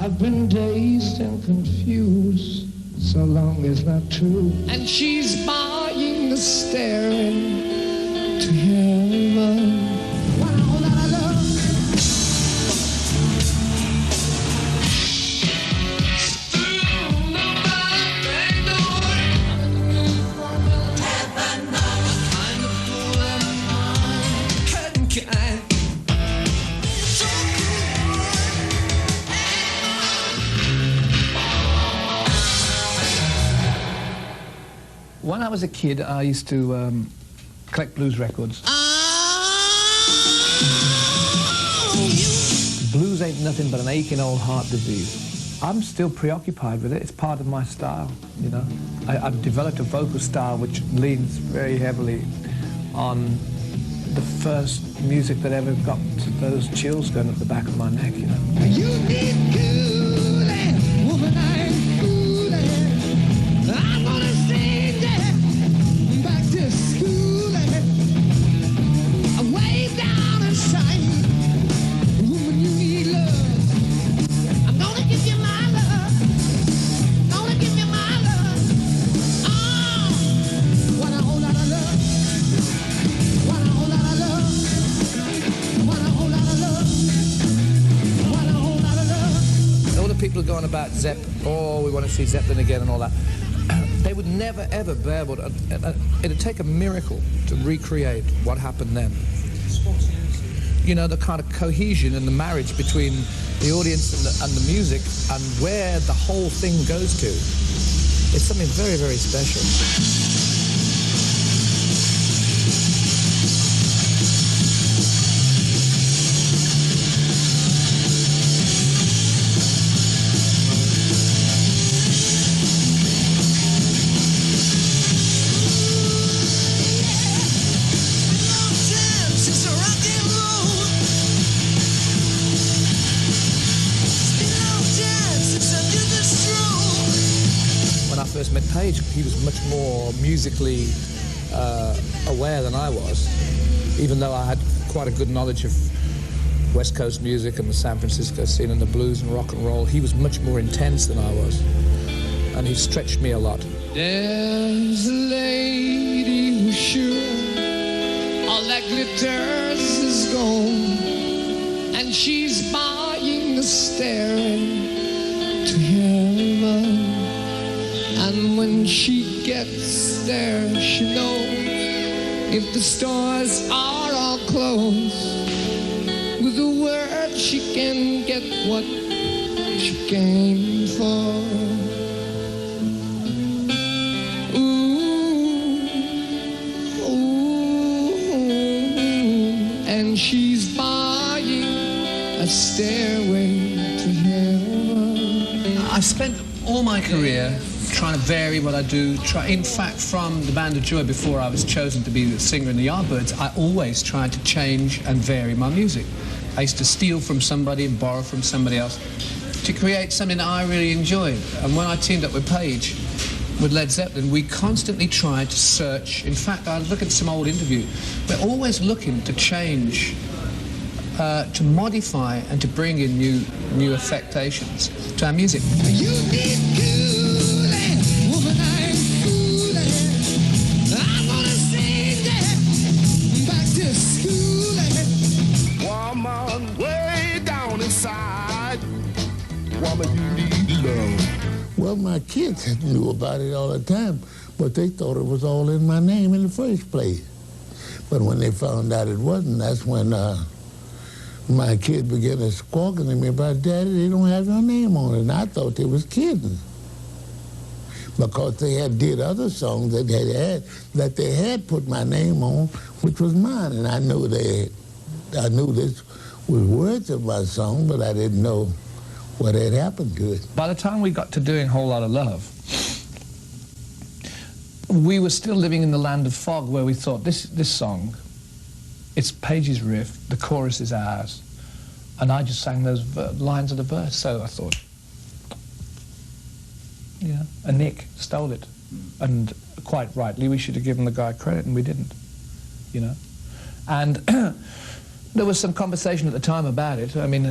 I've been dazed and confused, so long is not true. And she's buying the staring to heaven. Wow, that I love. When I was a kid, I used to collect blues records. Blues ain't nothing but an aching old heart disease. I'm still preoccupied with it. It's part of my style, you know. I've developed a vocal style which leans very heavily on the first music that ever got those chills going up the back of my neck, you know. You need cooling, woman, I'm cooling. I'm gonna sing that back to school. I'm way down inside. Woman, you need love. I'm gonna give you my love. Gonna give you my love. Oh, want a whole lot of love. Want a whole lot of love. Want a whole lot of love. Want a whole lot of love. All the people are going about Zeppelin, oh, we want to see Zeppelin again and all that. They would never, ever be able to, it'd take a miracle to recreate what happened then. You know, the kind of cohesion and the marriage between the audience and the music and where the whole thing goes to. It's something very, very special. First met Page, he was much more musically aware than I was, even though I had quite a good knowledge of West Coast music and the San Francisco scene and the blues and rock and roll. He was much more intense than I was, and he stretched me a lot. There's a lady who's sure all that glitters is gold, and she's buying the staring to heaven. And when she gets there, she knows if the stores are all closed, with a word she can get what she came for. Ooh, ooh, and she's buying a stairway to heaven. I've spent all my career trying to vary what I do. In fact, from the Band of Joy, before I was chosen to be the singer in the Yardbirds, I always tried to change and vary my music. I used to steal from somebody and borrow from somebody else to create something that I really enjoyed. And when I teamed up with Page, with Led Zeppelin, we constantly tried to search. In fact, I look at some old interview. We're always looking to change, to modify and to bring in new affectations to our music. You need cooling, woman, I'm cooling. I'm gonna sing that back to school. Woman, way down inside. Woman, you need love. Well, my kids knew about it all the time, but they thought it was all in my name in the first place. But when they found out it wasn't, that's when my kids began to squawking at me about, Daddy, they don't have your name on it. And I thought they was kidding. Because they had did other songs that they had put my name on, which was mine. And I knew this was words of my song, but I didn't know what had happened to it. By the time we got to doing Whole Lotta Love, we were still living in the land of fog, where we thought, this song, it's Page's riff, the chorus is ours, and I just sang those lines of the verse. So I thought, yeah, and Nick stole it, and quite rightly, we should have given the guy credit, and we didn't, you know. And there was some conversation at the time about it. I mean,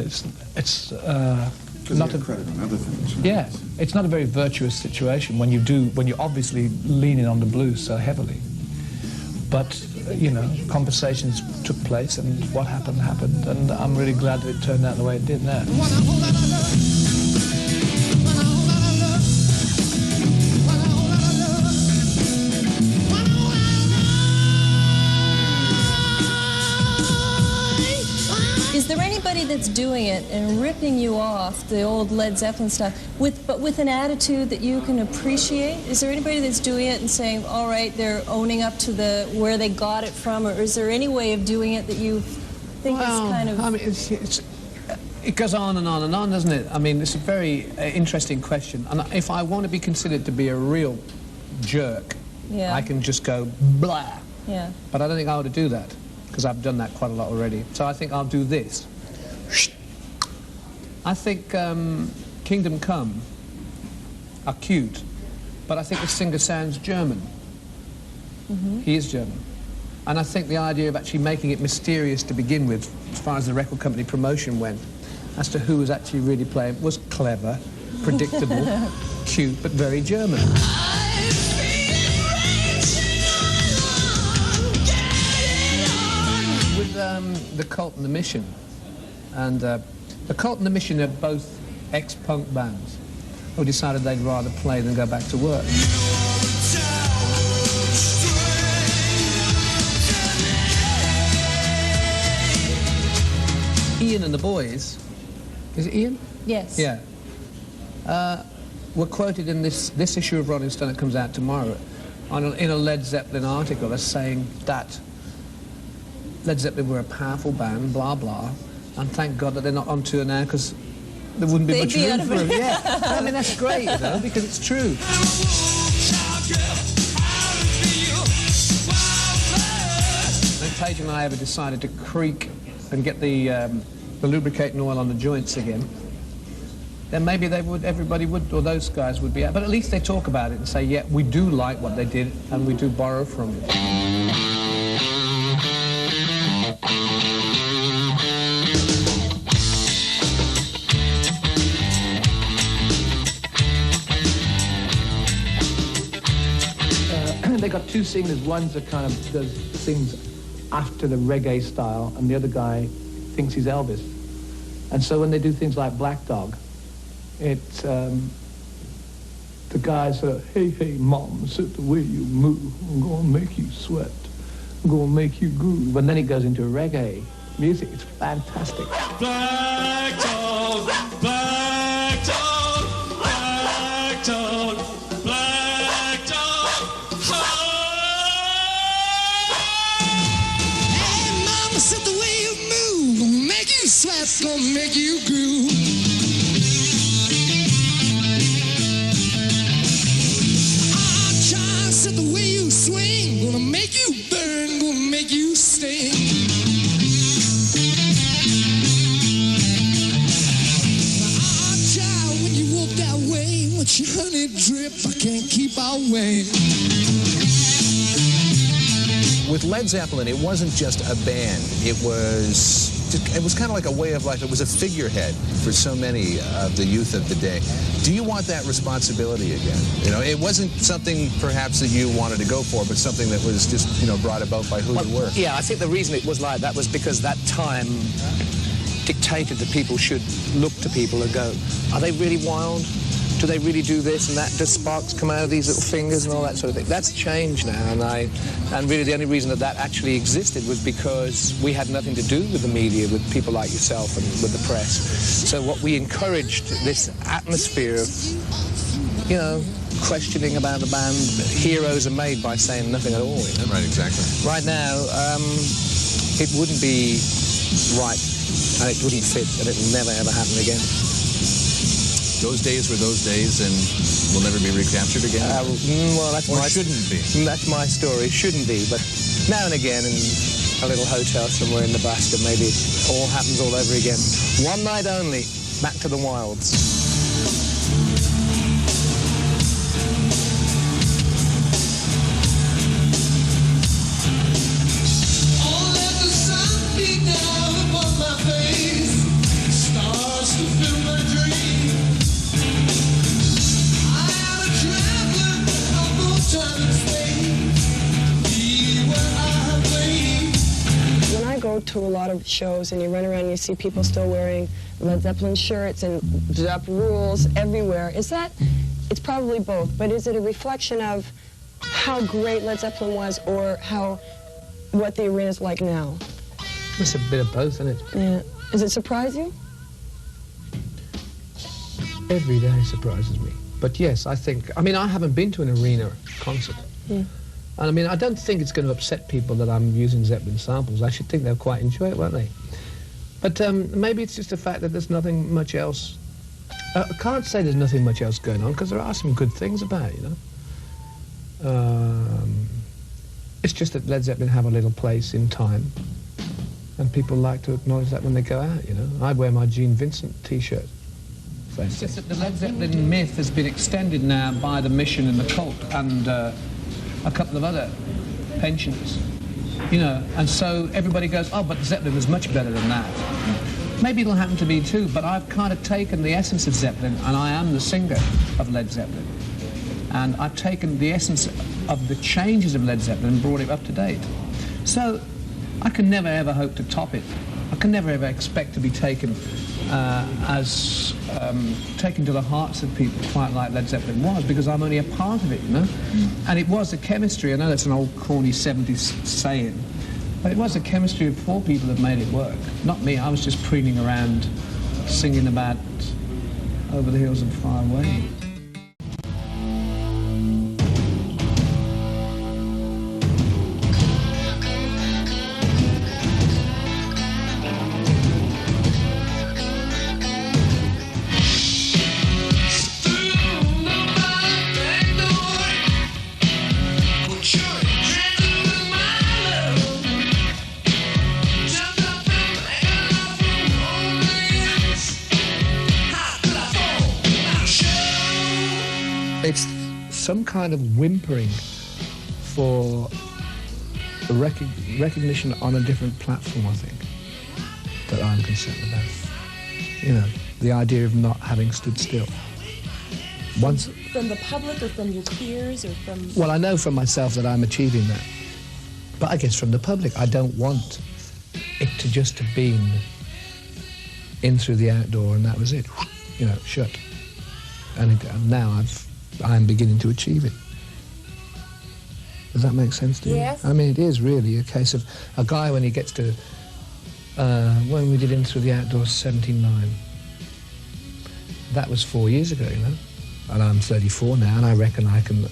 not a credit on other things. Right? Yeah, it's not a very virtuous situation when you're obviously leaning on the blues so heavily. But you know, conversations took place, and what happened happened, and I'm really glad that it turned out the way it did now. Is there anybody that's doing it and ripping you off the old Led Zeppelin stuff, but with an attitude that you can appreciate? Is there anybody that's doing it and saying, all right, they're owning up to where they got it from, or is there any way of doing it that you think is kind of... I mean, it goes on and on and on, doesn't it? I mean, it's a very interesting question. And if I want to be considered to be a real jerk, Yeah. I can just go blah. Yeah. But I don't think I ought to do that, because I've done that quite a lot already. So I think I'll do this. I think Kingdom Come are cute, but I think the singer sounds German. Mm-hmm. He is German. And I think the idea of actually making it mysterious to begin with, as far as the record company promotion went, as to who was actually really playing, was clever, predictable, cute, but very German. With the Cult and the Mission, and the Cult and the Mission are both ex-punk bands who decided they'd rather play than go back to work. Ian and the boys, is it Ian? Yes. Yeah. Were quoted in this issue of Rolling Stone that comes out tomorrow in a Led Zeppelin article as saying that Led Zeppelin were a powerful band, blah, blah, and thank God that they're not on tour now, because there wouldn't be much room for them. Yeah. I mean, that's great, you know, because it's true. When Page and I ever decided to creak and get the lubricating oil on the joints again, then maybe everybody would, or those guys would be out. But at least they talk about it and say, yeah, we do like what they did, and we do borrow from it. They got two singers. One's that kind of sings after the reggae style, and the other guy thinks he's Elvis. And so when they do things like Black Dog, it's the guys are, hey, hey, mom, sit the way you move. I'm gonna make you sweat. I'm gonna make you groove. And then it goes into reggae music. It's fantastic. Black Dog, Black Dog, Black Dog, Black Dog. Hey, mama, sit the way you move. Gonna make you sweat, gonna make you groove. The way you swing, gonna make you burn, gonna make you sting. Ah, child, when you walk that way, with your honey drip, I can't keep away. With Led Zeppelin, it wasn't just a band. It was kind of like a way of life. It was a figurehead for so many of the youth of the day. Do you want that responsibility again? You know, it wasn't something perhaps that you wanted to go for, but something that was just, you know, brought about by who you were. Yeah, I think the reason it was like that was because that time dictated that people should look to people and go, are they really wild? Do they really do this and that? Does sparks come out of these little fingers and all that sort of thing? That's changed now, and really the only reason that actually existed was because we had nothing to do with the media, with people like yourself and with the press. So what we encouraged, this atmosphere of, you know, questioning about the band. Heroes are made by saying nothing at all. You know? Right, exactly. Right now, it wouldn't be right, and it wouldn't fit, and it will never ever happen again. Those days were those days and will never be recaptured again? Well, that's or shouldn't be. That's my story. Shouldn't be, but now and again in a little hotel somewhere in Nebraska, maybe it all happens all over again. One night only, back to the wilds. Stars to fill my dreams. to a lot of shows and you run around and you see people still wearing Led Zeppelin shirts and Zepp rules everywhere. Is that, it's probably both, but is it a reflection of how great Led Zeppelin was or what the arena's like now? It's a bit of both, isn't it? Yeah. Does it surprise you? Every day surprises me. But yes, I think, I mean, I haven't been to an arena concert. And I mean, I don't think it's going to upset people that I'm using Zeppelin samples. I should think they'll quite enjoy it, won't they? But maybe it's just the fact that there's nothing much else. I can't say there's nothing much else going on, because there are some good things about it, you know. It's just that Led Zeppelin have a little place in time, and people like to acknowledge that when they go out, you know. I wear my Gene Vincent T-shirt. It's just that the Led Zeppelin myth has been extended now by the Mission and the Cult and a couple of other pensioners, you know, and so everybody goes, oh, but Zeppelin was much better than that. Maybe it'll happen to me too, but I've kind of taken the essence of Zeppelin, and I am the singer of Led Zeppelin, and I've taken the essence of the changes of Led Zeppelin and brought it up to date. So I can never ever hope to top it. I can never ever expect to be taken taken to the hearts of people quite like Led Zeppelin was, because I'm only a part of it, you know? And it was the chemistry, I know that's an old corny 70s saying, but it was the chemistry of four people that made it work. Not me, I was just preening around singing about Over the Hills and Far Away. It's some kind of whimpering for the recognition on a different platform, I think, that I'm concerned about. You know, the idea of not having stood still. Once, from the public or from your peers or from... Well, I know from myself that I'm achieving that. But I guess from the public, I don't want it to just have been in through the outdoor and that was it. You know, shut. And now I'm beginning to achieve it. Does that make sense to you? Yes. I mean, it is really a case of a guy when he gets to, when we did In Through the Outdoors 79, that was 4 years ago, you know, and I'm 34 now, and I reckon I can,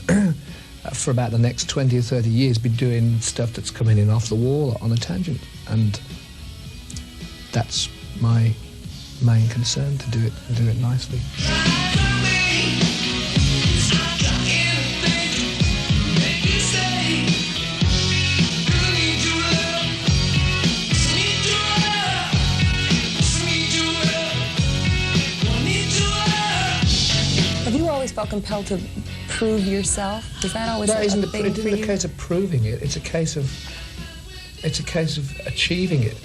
for about the next 20 or 30 years, be doing stuff that's coming in off the wall on a tangent, and that's my main concern, to do it nicely. Have you always felt compelled to prove yourself? Is that always a thing for you? It isn't a case of proving it. It's a case of achieving it.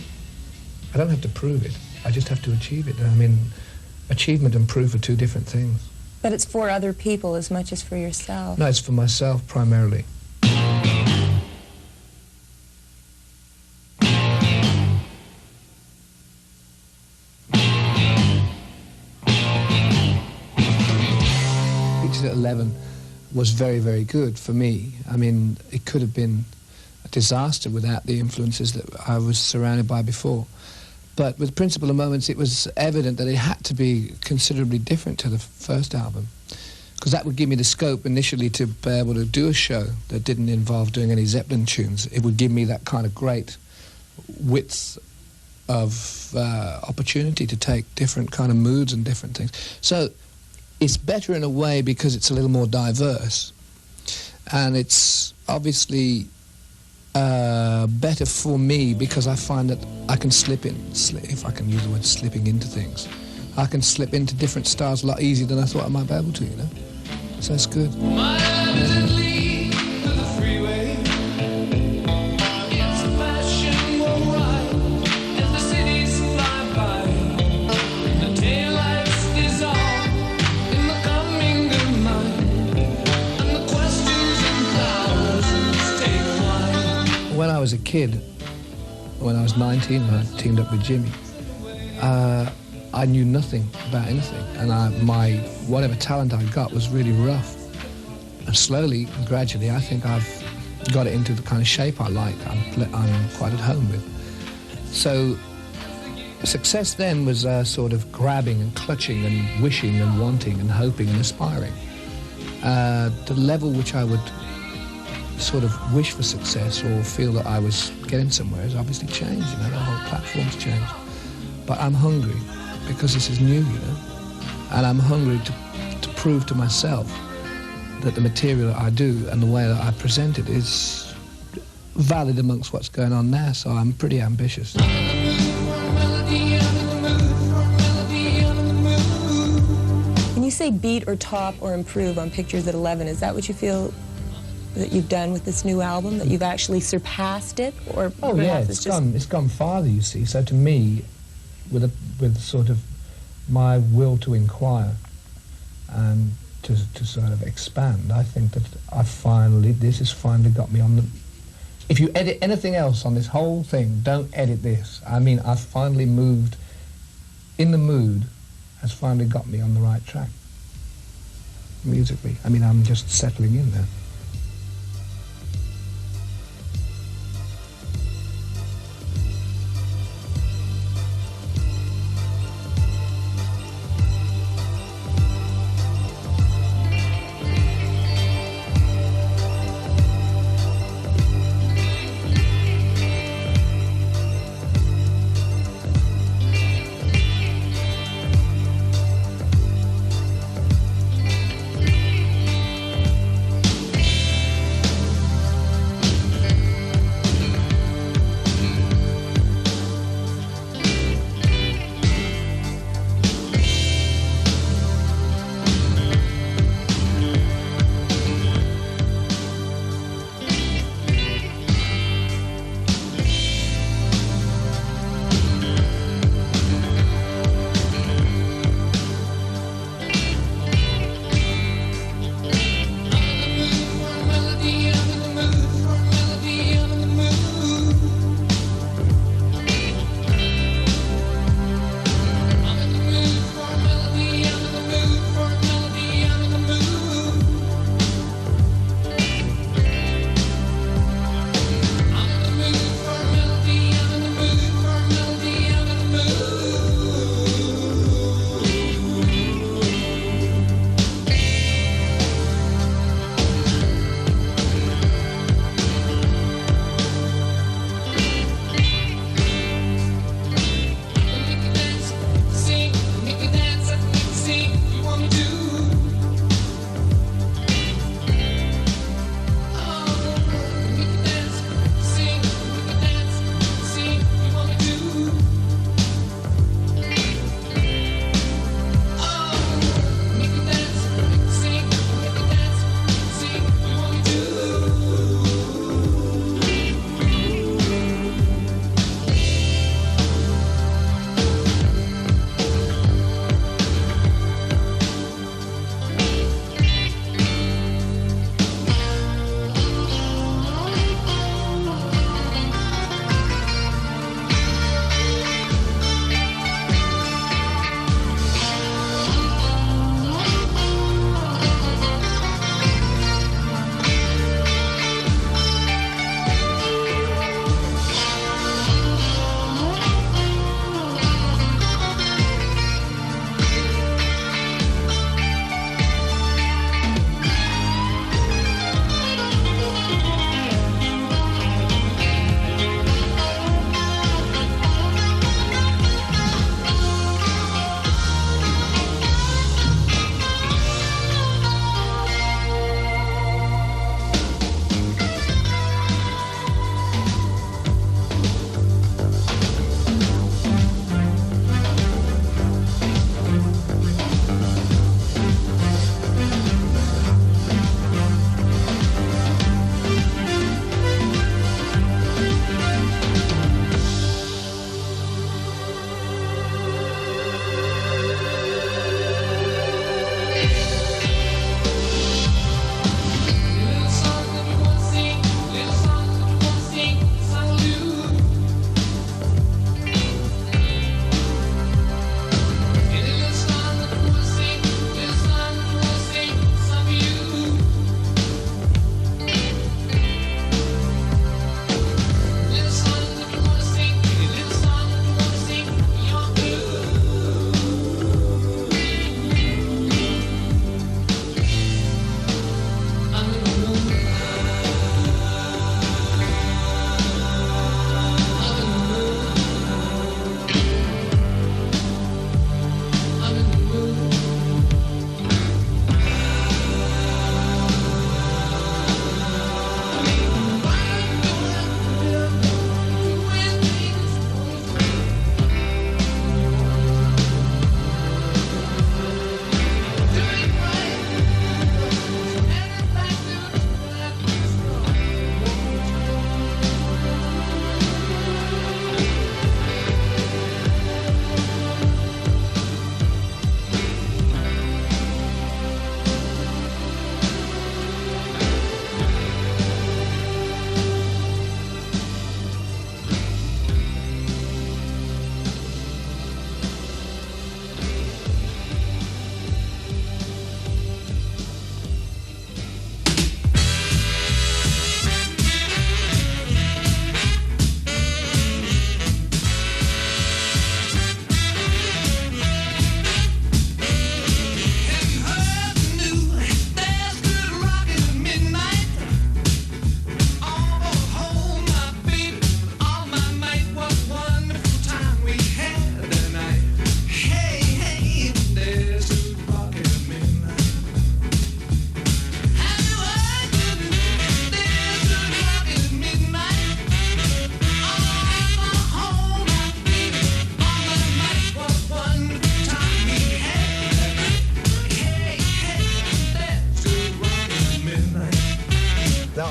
I don't have to prove it. I just have to achieve it. I mean, achievement and proof are two different things. But it's for other people as much as for yourself. No, it's for myself primarily. At 11 was very, very good for me. I mean, it could have been a disaster without the influences that I was surrounded by before. But with Principle of Moments, it was evident that it had to be considerably different to the first album, because that would give me the scope initially to be able to do a show that didn't involve doing any Zeppelin tunes. It would give me that kind of great width of opportunity to take different kind of moods and different things. So it's better in a way because it's a little more diverse, and it's obviously better for me because I find that I can slip in, if I can use the word slipping into things. I can slip into different styles a lot easier than I thought I might be able to, you know? So it's good. When I was a kid, when I was 19 and I teamed up with Jimmy, I knew nothing about anything, and my whatever talent I got was really rough. And slowly and gradually, I think I've got it into the kind of shape I like. I'm quite at home with. So success then was sort of grabbing and clutching and wishing and wanting and hoping and aspiring. The level which I would sort of wish for success or feel that I was getting somewhere has obviously changed, you know, the whole platform's changed. But I'm hungry because this is new, you know, and I'm hungry to prove to myself that the material that I do and the way that I present it is valid amongst what's going on now, so I'm pretty ambitious. When you say beat or top or improve on Pictures at 11, is that what you feel that you've done with this new album, that you've actually surpassed it? Or oh yeah, it's gone farther, you see. So to me, with sort of my will to inquire and to sort of expand, I think that this has finally got me on the... If you edit anything else on this whole thing, don't edit this. I mean, I've finally moved, In the Mood has finally got me on the right track, musically. I mean, I'm just settling in there.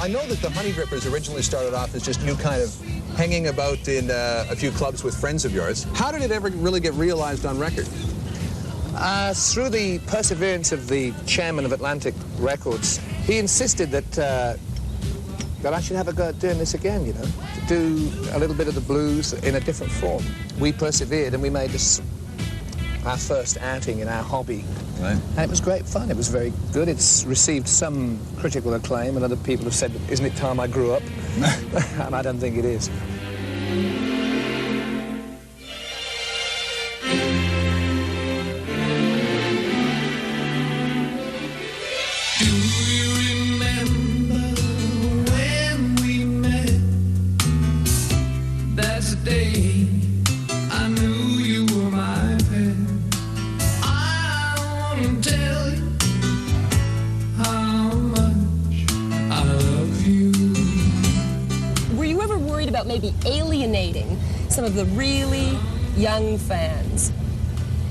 I know that the Honey Drippers originally started off as just you kind of hanging about in a few clubs with friends of yours. How did it ever really get realized on record? Through the perseverance of the chairman of Atlantic Records, he insisted that I should have a go at doing this again, you know, to do a little bit of the blues in a different form. We persevered and we made this our first outing in our hobby. Right. And it was great fun. It was very good. It's received some critical acclaim, and other people have said, isn't it time I grew up? And I don't think it is. Maybe alienating some of the really young fans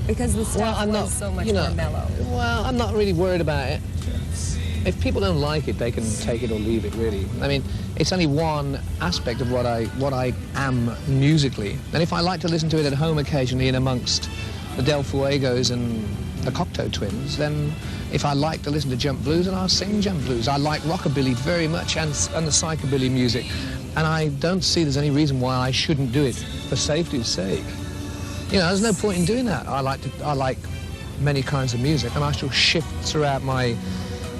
because the stuff was so much more mellow. Well, I'm not really worried about it. If people don't like it, they can take it or leave it, really. I mean, it's only one aspect of what I am musically. And if I like to listen to it at home occasionally in amongst the Del Fuegos and the Cocteau Twins, then if I like to listen to jump blues, then I'll sing jump blues. I like rockabilly very much and the psychobilly music. And I don't see there's any reason why I shouldn't do it for safety's sake. You know, there's no point in doing that. I like many kinds of music, and I shall shift throughout my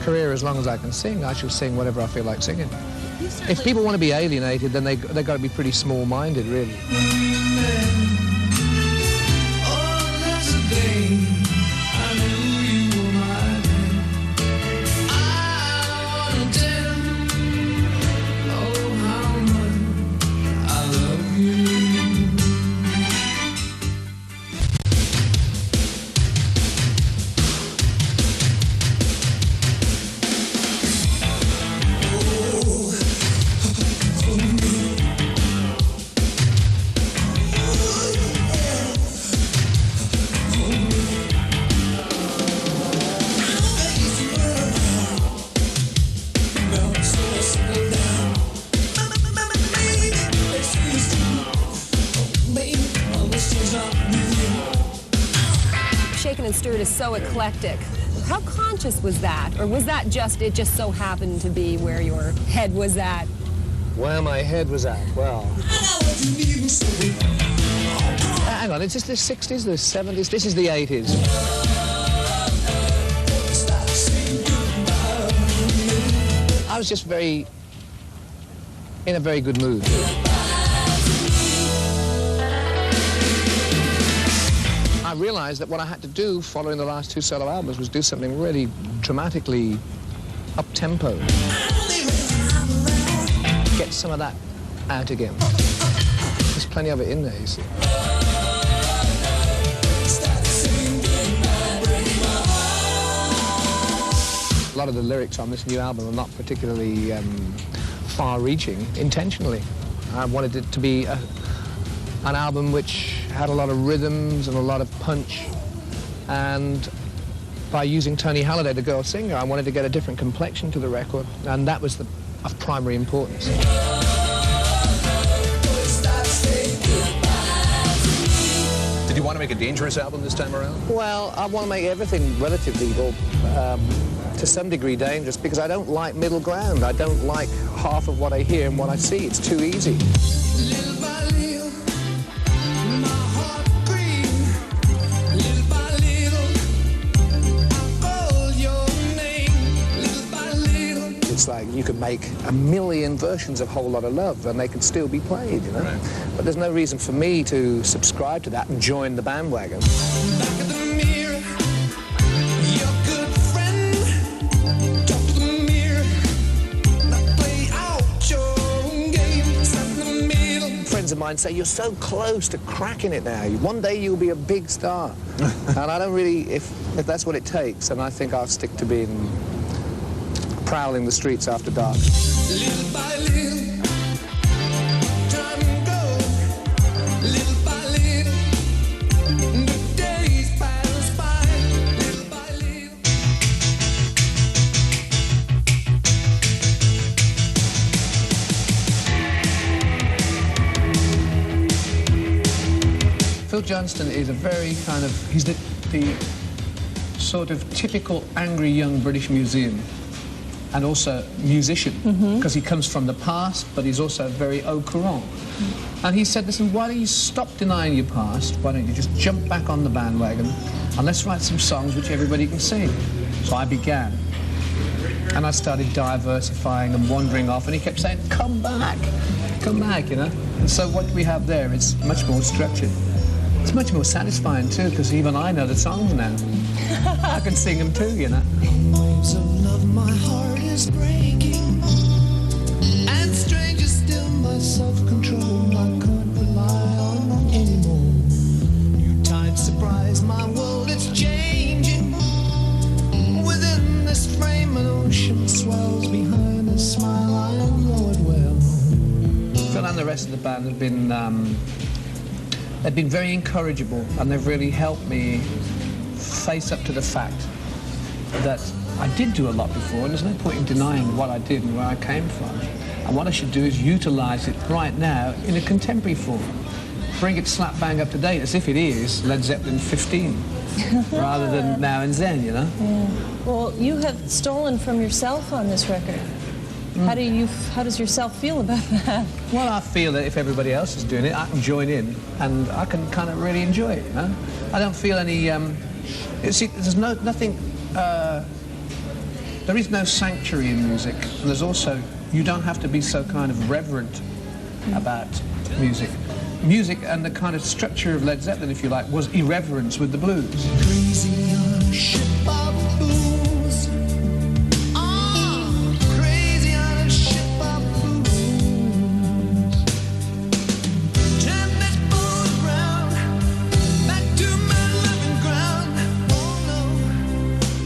career as long as I can sing. I shall sing whatever I feel like singing. If people want to be alienated, then they've got to be pretty small-minded, really. Is so eclectic. How conscious was that? Or was that just, it just so happened to be where your head was at? Where my head was at? Well... hang on, is this the 60s, the 70s? This is the 80s. I was just in a very good mood. I realized that what I had to do following the last two solo albums was do something really dramatically up-tempo. Get some of that out again. There's plenty of it in there, you see. A lot of the lyrics on this new album are not particularly far-reaching, intentionally. I wanted it to be an album which had a lot of rhythms and a lot of punch, and by using Tony Halliday, the girl singer, I wanted to get a different complexion to the record, and that was of primary importance. Did you want to make a dangerous album this time around? Well, I want to make everything relatively, to some degree, dangerous, because I don't like middle ground. I don't like half of what I hear and what I see. It's too easy. It's like you could make a million versions of Whole Lotta Love and they could still be played, you know? Right. But there's no reason for me to subscribe to that and join the bandwagon. Back of the mirror, your good friend. Talk to the mirror, not play out your own game. Stop in the middle. Friends of mine say, you're so close to cracking it now. One day you'll be a big star. And I don't really, if that's what it takes, then I think I'll stick to being prowling the streets after dark. Little by little, time goes. Little by little, the days pass by. Little by little. Johnston is a very kind of, he's the sort of typical angry young British museum and also musician, because he comes from the past, but he's also very au courant. And he said, listen, why don't you stop denying your past? Why don't you just jump back on the bandwagon and let's write some songs which everybody can sing? So I began. And I started diversifying and wandering off, and he kept saying, come back, you know? And so what we have there is much more structured. It's much more satisfying too, because even I know the songs now. I can sing them too, you know? Waves of love, my heart is breaking, and stranger still, my self-control I can't rely on anymore. New tides surprise my world, it's changing. Within this frame, an ocean swells behind a smile, I know it well. Phil and the rest of the band have been, they've been very incorrigible, and they've really helped me face up to the fact that I did do a lot before, and there's no point in denying what I did and where I came from. And what I should do is utilize it right now in a contemporary form. Bring it slap bang up to date as if it is Led Zeppelin 15, rather than now and then, you know? Yeah. Well, you have stolen from yourself on this record. How does yourself feel about that? Well, I feel that if everybody else is doing it, I can join in, and I can kind of really enjoy it, you know? I don't feel any, see, there's nothing, there is no sanctuary in music, and there's also, you don't have to be so kind of reverent about music. Music and the kind of structure of Led Zeppelin, if you like, was irreverence with the blues. Crazy on a ship of fools. Crazy on a ship of fools. Turn this boat around, back to my loving ground.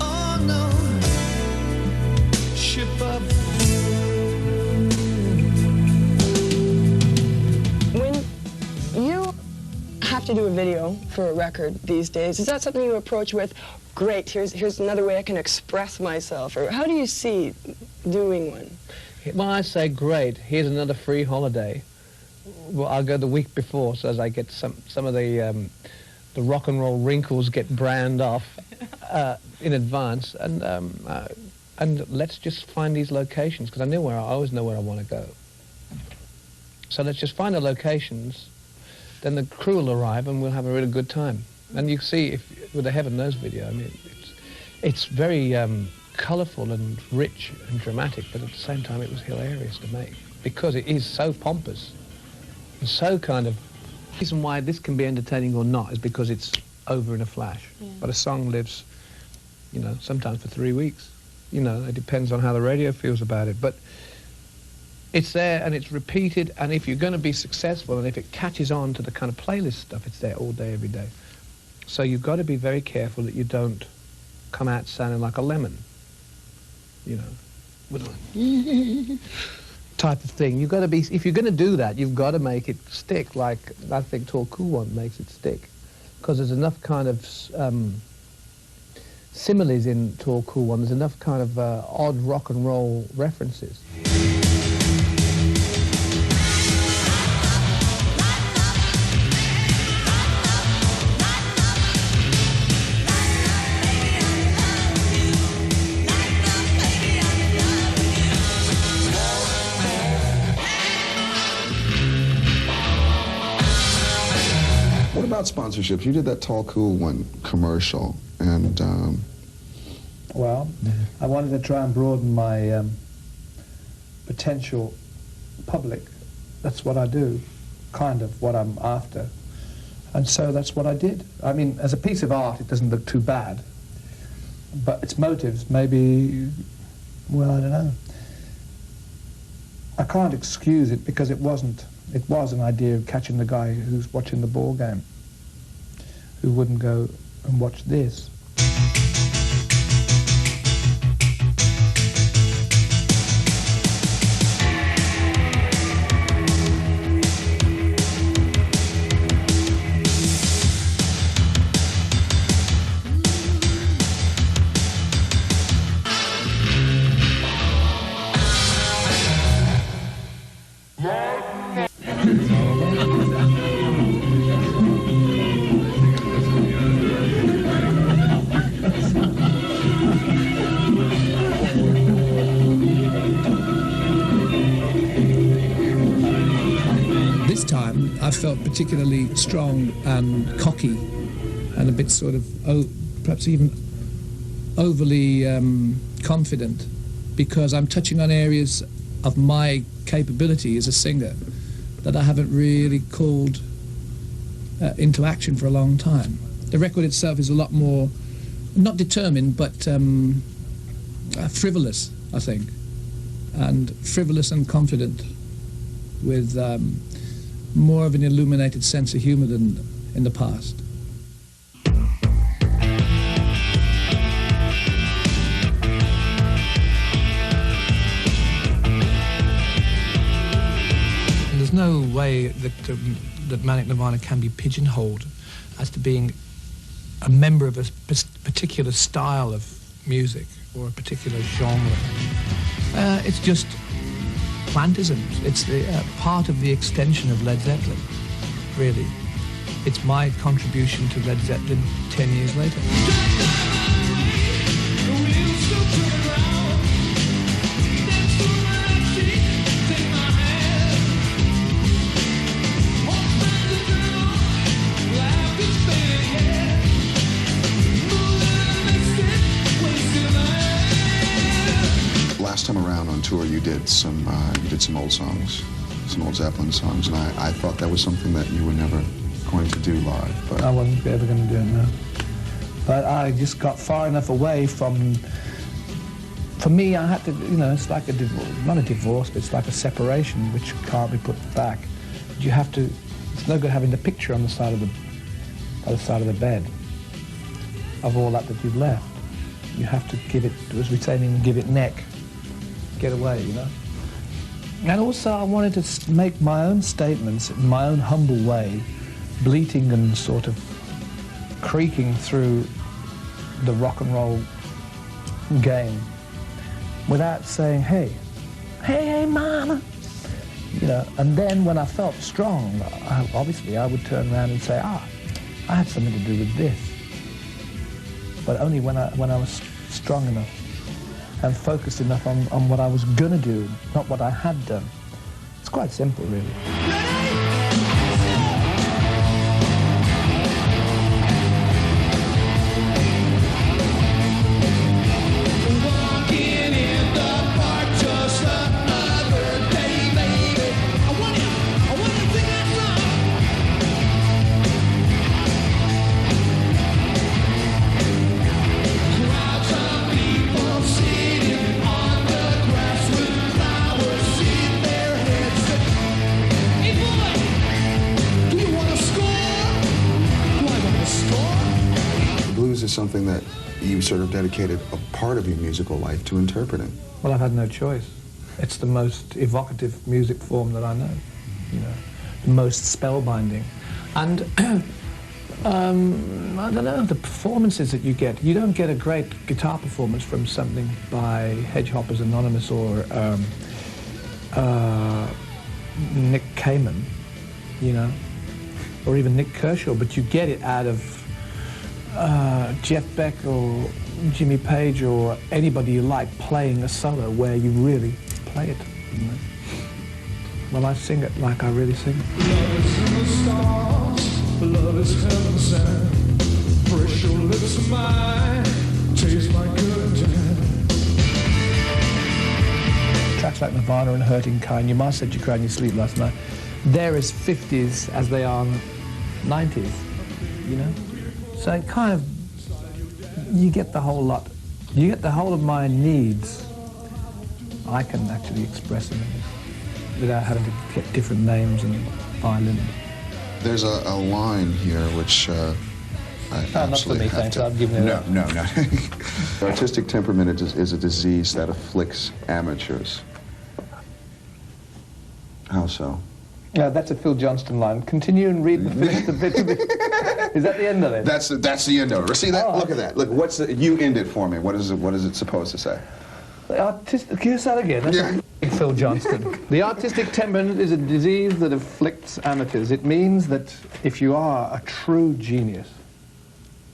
Oh no, ship of have to do a video for a record these days. Is that something you approach with, great, here's another way I can express myself? Or how do you see doing one? Well, I say, great, here's another free holiday. Well, I'll go the week before, so as I get some of the rock and roll wrinkles get brand off in advance, and let's just find these locations, because I always know where I want to go. So let's just find the locations. Then the crew will arrive and we'll have a really good time. And you see, with the Heaven Knows video, I mean, it's very colourful and rich and dramatic, but at the same time it was hilarious to make, because it is so pompous and so kind of... The reason why this can be entertaining or not is because it's over in a flash. Yeah. But a song lives, you know, sometimes for 3 weeks. You know, it depends on how the radio feels about it. But it's there and it's repeated, and if you're going to be successful and if it catches on to the kind of playlist stuff, it's there all day, every day. So you've got to be very careful that you don't come out sounding like a lemon, you know, with a type of thing. You've got to be, if you're going to do that, you've got to make it stick, like I think Tall Cool One makes it stick, because there's enough kind of similes in Tall Cool One, there's enough kind of odd rock and roll references. What about sponsorships? You did that Tall Cool One commercial, and well, I wanted to try and broaden my potential public. That's what I do, kind of what I'm after, and so that's what I did. I mean, as a piece of art, it doesn't look too bad, but its motives, maybe, well, I don't know. I can't excuse it because it wasn't. It was an idea of catching the guy who's watching the ball game, who wouldn't go and watch this. I felt particularly strong and cocky and a bit sort of, perhaps even overly confident, because I'm touching on areas of my capability as a singer that I haven't really called into action for a long time. The record itself is a lot more, not determined, but frivolous, I think, and frivolous and confident, with more of an illuminated sense of humour than in the past. There's no way that Manic Nirvana can be pigeonholed as to being a member of a particular style of music or a particular genre. It's just plantisms. It's part of the extension of Led Zeppelin, really. It's my contribution to Led Zeppelin 10 years later. Last time around on tour, you did some old songs, some old Zeppelin songs, and I thought that was something that you were never going to do live. But I wasn't ever going to do it, no. But I just got far enough away from. For me, I had to, you know, it's like a divorce, not a divorce, but it's like a separation which can't be put back. But you have to. It's no good having the picture on the side of the bed of all that you've left. You have to give it, as we say in England, give it neck. Get away, you know. And also I wanted to make my own statements in my own humble way, bleating and sort of creaking through the rock and roll game without saying, hey, mama, you know. And then when I felt strong, obviously I would turn around and say, I had something to do with this. But only when I was strong enough and focused enough on what I was going to do, not what I had done. It's quite simple, really. Is something that you sort of dedicated a part of your musical life to interpreting. Well, I've had no choice. It's the most evocative music form that I know, you know, the most spellbinding. And I don't know, the performances that you don't get a great guitar performance from something by Hedgehoppers Anonymous or Nick Kamen, you know, or even Nick Kershaw, but you get it out of Jeff Beck or Jimmy Page or anybody you like playing a solo where you really play it, you know? Well, I sing it like I really sing it. Love is in the stars, love is heaven sent. Press your lips to mine, taste my good intent. Tracks like Nirvana and Hurting Kind, You Must Said You Cried in Your Sleep Last Night, they're as 50s as they are 90s, you know? So it kind of, you get the whole lot. You get the whole of my needs. I can actually express them without having to get different names and violin. There's a line here which I absolutely not for me, thanks. to... I've given it up. No. Artistic temperament is a disease that afflicts amateurs. How so? That's a Phil Johnston line. Continue and read the finish the bit of it. Is that the end of it? That's the end of it. See that? Oh. Look at that. Look, you end it for me. What is it supposed to say? Can you say that again? That's Phil Johnston. The artistic temperament is a disease that afflicts amateurs. It means that if you are a true genius,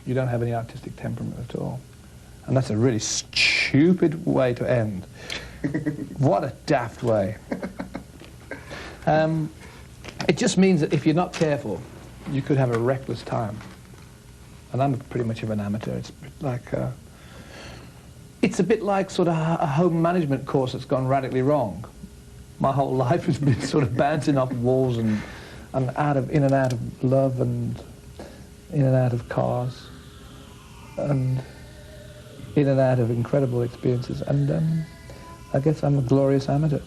you don't have any artistic temperament at all. And that's a really stupid way to end. What a daft way. It just means that if you're not careful, you could have a reckless time. And I'm pretty much of an amateur. It's like, it's a bit like sort of a home management course that's gone radically wrong. My whole life has been sort of bouncing off walls and in and out of love and in and out of cars and in and out of incredible experiences. And I guess I'm a glorious amateur.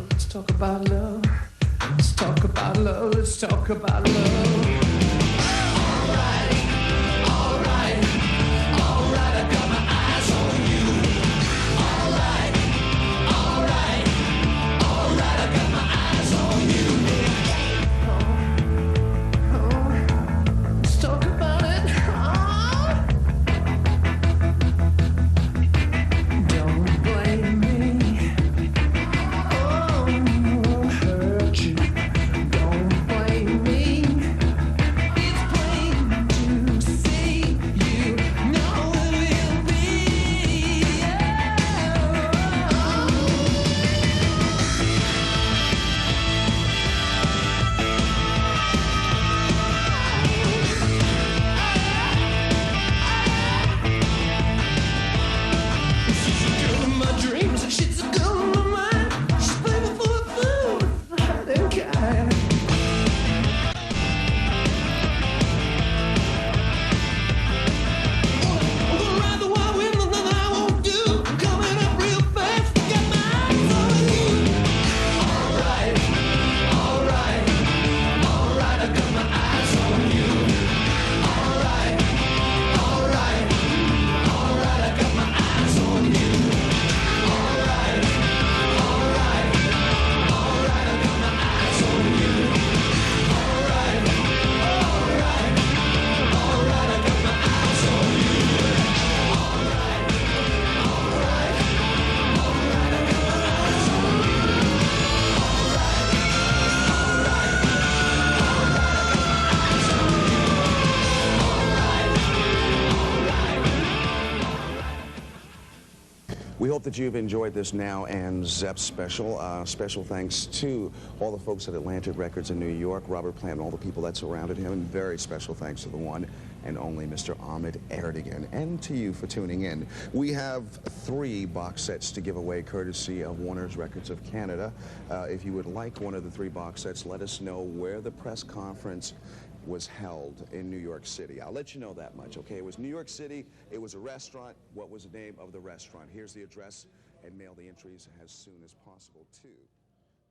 Let's talk about love. Let's talk about love. Let's talk about love. We hope that you've enjoyed this Now and Zepp special. Special thanks to all the folks at Atlantic Records in New York, Robert Plant, and all the people that surrounded him, and very special thanks to the one and only Mr. Ahmet Ertegun, and to you for tuning in. We have 3 box sets to give away courtesy of Warner's Records of Canada. If you would like one of the 3 box sets, let us know where the press conference was held in New York City. I'll let you know that much, okay? It was New York City, it was a restaurant. What was the name of the restaurant? Here's the address, and mail the entries as soon as possible to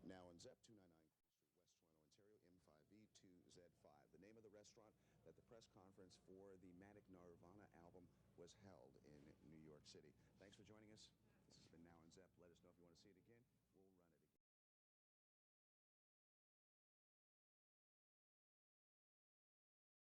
Now and Zepp, 299 West Toronto, Ontario, M5V2Z5. The name of the restaurant that the press conference for the Manic Nirvana album was held in New York City. Thanks for joining us. This has been Now and Zepp. Let us know if you want to see it again.